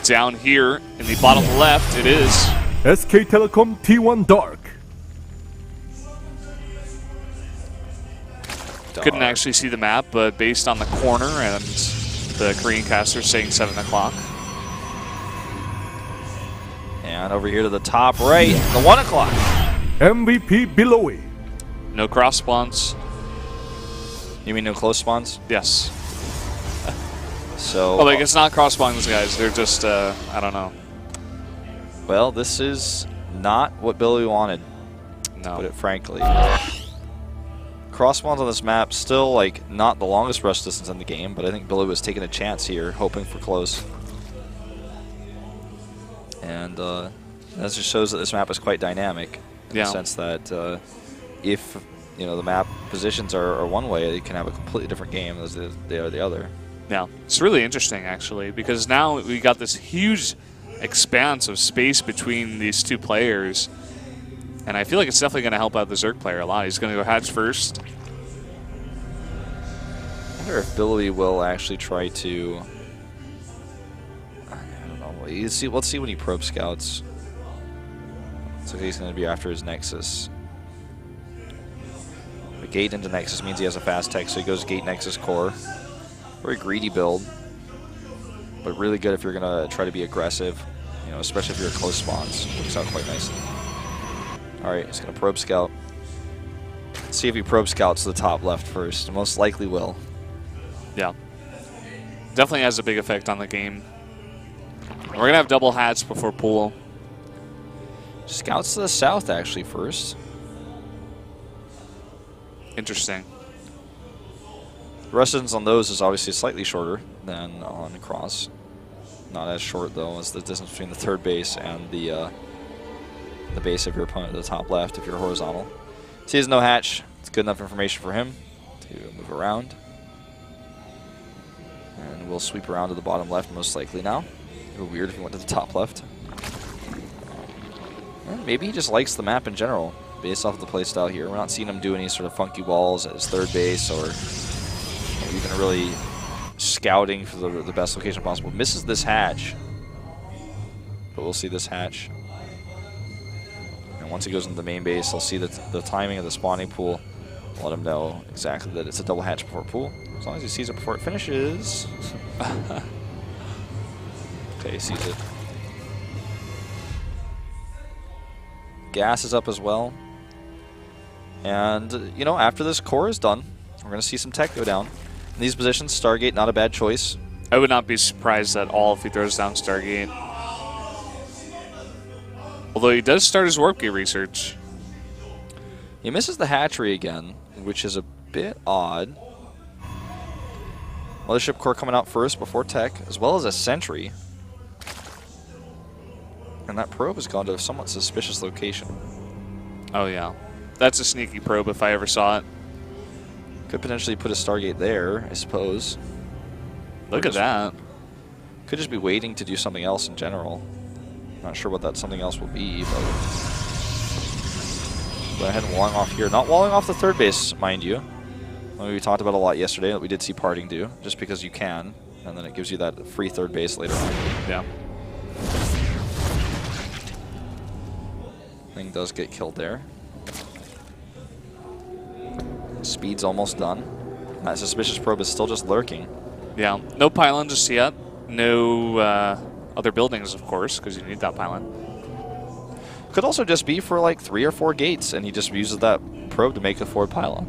Down here in the bottom left, it is SK Telecom T1 Dark. Couldn't actually see the map, but based on the corner and the Korean caster saying 7 o'clock. And over here to the top right, the 1 o'clock. MVP Billowy. No cross spawns. You mean no close spawns? Yes. So. Oh, like it's not cross spawns, guys. They're just, I don't know. Well, this is not what Billowy wanted. No. Put it frankly. Cross spawns on this map, still like not the longest rush distance in the game, but I think Billowy was taking a chance here, hoping for close. And that just shows that this map is quite dynamic in the sense that if the map positions are one way, you can have a completely different game as they are the other. Yeah, it's really interesting actually, because now we got this huge expanse of space between these two players. And I feel like it's definitely going to help out the Zerg player a lot. He's going to go hatch first. I wonder if Billowy will actually try to... I don't know. Let's see when he probe scouts. So he's going to be after his Nexus. The gate into Nexus means he has a fast tech, so he goes gate Nexus core. Very greedy build. But really good if you're going to try to be aggressive. Especially if you're at close spawns. Works out quite nicely. Alright, he's going to probe scout. Let's see if he probe scouts the top left first. Most likely will. Yeah. Definitely has a big effect on the game. We're going to have double hats before pool. Scouts to the south actually first. Interesting. The rush distance on those is obviously slightly shorter than on cross. Not as short though as the distance between the third base and the base of your opponent at the top left if you're horizontal. So he has no hatch. It's good enough information for him to move around. And we'll sweep around to the bottom left most likely now. It would be weird if he went to the top left. And maybe he just likes the map in general based off of the playstyle here. We're not seeing him do any sort of funky walls at his third base or even really scouting for the best location possible. Misses this hatch. But we'll see this hatch. Once he goes into the main base, I'll see the timing of the spawning pool. Let him know exactly that it's a double hatch before pool. As long as he sees it before it finishes. Okay, he sees it. Gas is up as well. And, after this core is done, we're going to see some tech go down. In these positions, Stargate, not a bad choice. I would not be surprised at all if he throws down Stargate. Although he does start his warp gate research. He misses the hatchery again, which is a bit odd. Mothership core coming out first before tech, as well as a sentry. And that probe has gone to a somewhat suspicious location. Oh yeah. That's a sneaky probe if I ever saw it. Could potentially put a Stargate there, I suppose. Look at that. Could just be waiting to do something else in general. Not sure what that something else will be, but go ahead and walling off here. Not walling off the third base, mind you. We talked about a lot yesterday that we did see Parting do, just because you can, and then it gives you that free third base later on. Yeah. Thing does get killed there. Speed's almost done. That suspicious probe is still just lurking. Yeah. No pylon just yet. No other buildings, of course, because you need that pylon. Could also just be for like 3 or 4 gates, and he just uses that probe to make a forward pylon.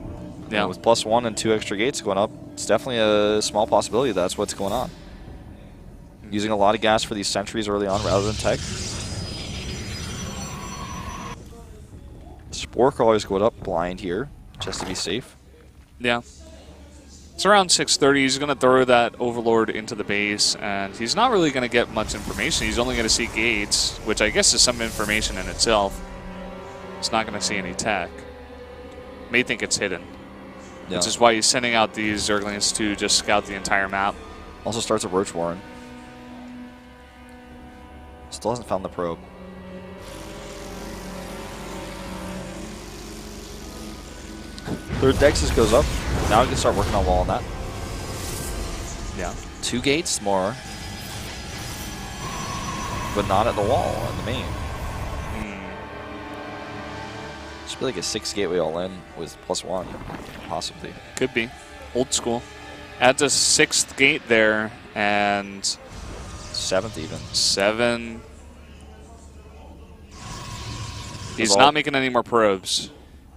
Yeah. And with +1 and 2 extra gates going up, it's definitely a small possibility that's what's going on. Using a lot of gas for these sentries early on rather than tech. Spore crawlers going up blind here, just to be safe. Yeah. It's around 6:30. He's going to throw that Overlord into the base, and he's not really going to get much information. He's only going to see gates, which I guess is some information in itself. He's not going to see any tech. May think it's hidden, which is why he's sending out these Zerglings to just scout the entire map. Also starts a Roach Warren. Still hasn't found the probe. Third Dexus goes up. Now we can start working on wall on that. Yeah. 2 gates more. but not at the wall on the main. Should be like a 6 gateway all in with +1, possibly. Could be. Old school. Adds a 6th gate there, and 7th even. 7. He's not making any more probes.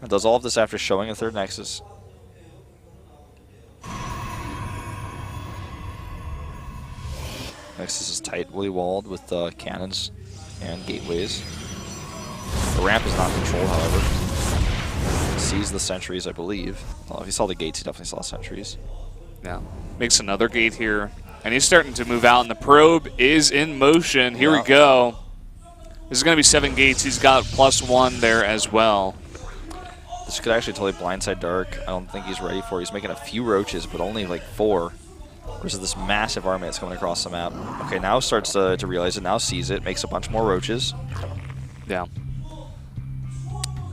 It does all of this after showing a 3rd Nexus. Nexus is tightly walled with cannons and gateways. The ramp is not controlled, however. He sees the sentries, I believe. Well, if he saw the gates, he definitely saw sentries. Yeah. Makes another gate here. And he's starting to move out, and the probe is in motion. Here we go. This is going to be 7 gates. He's got +1 there as well. This could actually totally blindside Dark. I don't think he's ready for it. He's making a few roaches, but only like 4. Versus this massive army that's coming across the map. Okay, now starts to realize it. Now sees it. Makes a bunch more roaches. Yeah.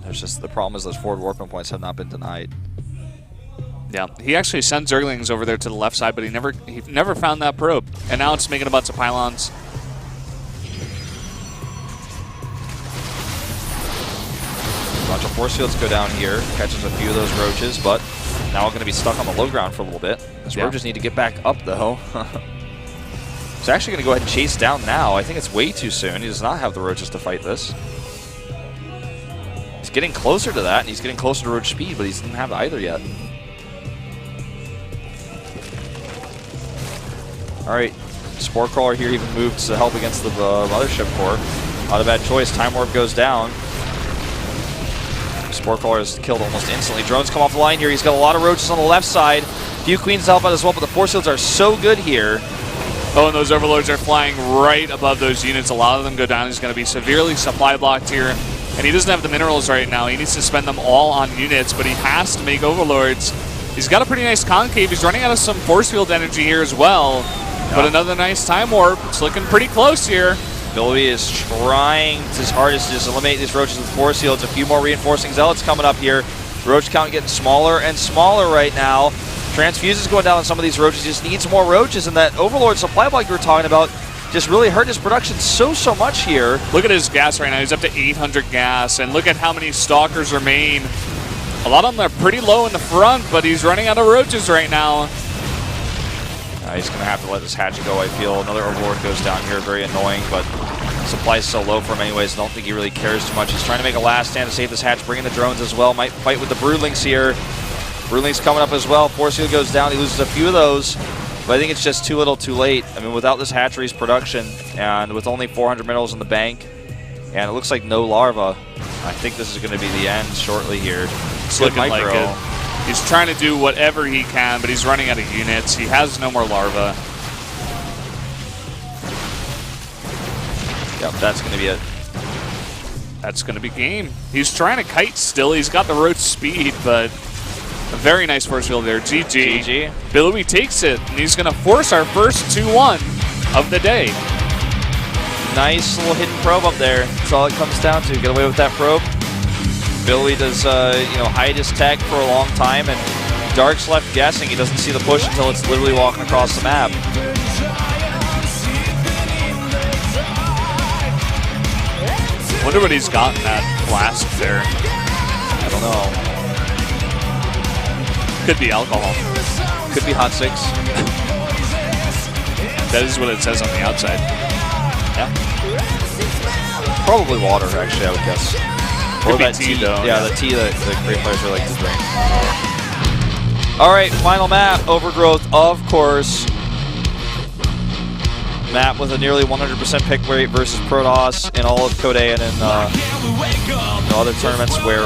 There's just the problem is those forward warping points have not been denied. Yeah, he actually sends Zerglings over there to the left side, but he never found that probe. And now it's making a bunch of pylons. A bunch of force fields go down here. Catches a few of those roaches, but now we're going to be stuck on the low ground for a little bit. These roaches need to get back up, though. He's actually going to go ahead and chase down now. I think it's way too soon. He does not have the roaches to fight this. He's getting closer to that, and he's getting closer to roach speed, but he doesn't have either yet. All right, Spore Crawler here even moved to help against the Mothership Core. Not a bad choice. Time Warp goes down. Spore Crawler is killed almost instantly. Drones come off the line here. He's got a lot of roaches on the left side. A few Queens to help out as well, but the force fields are so good here. Oh, and those Overlords are flying right above those units. A lot of them go down. He's going to be severely supply blocked here. And he doesn't have the minerals right now. He needs to spend them all on units, but he has to make Overlords. He's got a pretty nice concave. He's running out of some force field energy here as well. Yeah. But another nice Time Warp. It's looking pretty close here. Billowy is trying his hardest to just eliminate these roaches with force fields. A few more reinforcing zealots coming up here. Roach count getting smaller and smaller right now. Transfuse is going down on some of these roaches. He just needs more roaches, and that Overlord supply block you were talking about just really hurt his production so much here. Look at his gas right now. He's up to 800 gas, and look at how many stalkers remain. A lot of them are pretty low in the front, but he's running out of roaches right now. He's going to have to let this hatch go, I feel. Another Overlord goes down here, very annoying, but supply's so low for him anyways. I don't think he really cares too much. He's trying to make a last stand to save this hatch, bringing the drones as well. Might fight with the Broodlings here. Broodlings coming up as well. Force field goes down. He loses a few of those, but I think it's just too little too late. I mean, without this hatchery's production, and with only 400 minerals in the bank, and it looks like no larva, I think this is going to be the end shortly here. It's looking like it. He's trying to do whatever he can, but he's running out of units. He has no more larvae. Yep, that's going to be it. That's going to be game. He's trying to kite still. He's got the roach speed, but a very nice force field there. GG. GG. Billowy takes it, and he's going to force our first 2-1 of the day. Nice little hidden probe up there. That's all it comes down to. Get away with that probe. Billowy does, hide his tech for a long time, and Dark's left guessing. He doesn't see the push until it's literally walking across the map. Wonder what he's got in that flask there. I don't know. Could be alcohol. Could be Hot 6. That is what it says on the outside. Yeah. Probably water, actually, I would guess. Or that tea, though. Yeah, the tea that the great players really like to drink. All right, final map. Overgrowth, of course. Map with a nearly 100% pick rate versus Protoss in all of Code A and in other tournaments where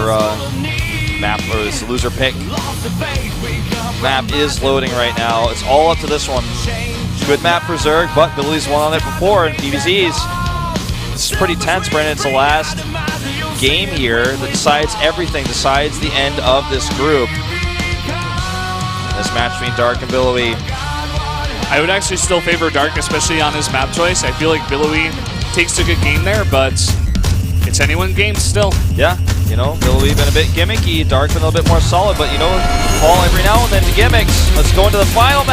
map or this loser pick. Map is loading right now. It's all up to this one. Good map for Zerg, but Billy's won on it before in PvZs. This is pretty tense, Brandon. It's the last game here that decides everything, decides the end of this group. This match between Dark and Billowy. I would actually still favor Dark, especially on his map choice. I feel like Billowy takes a good game there, but it's anyone's game still. Yeah, Billowy been a bit gimmicky, Dark been a little bit more solid, but fall every now and then to gimmicks. Let's go into the final match.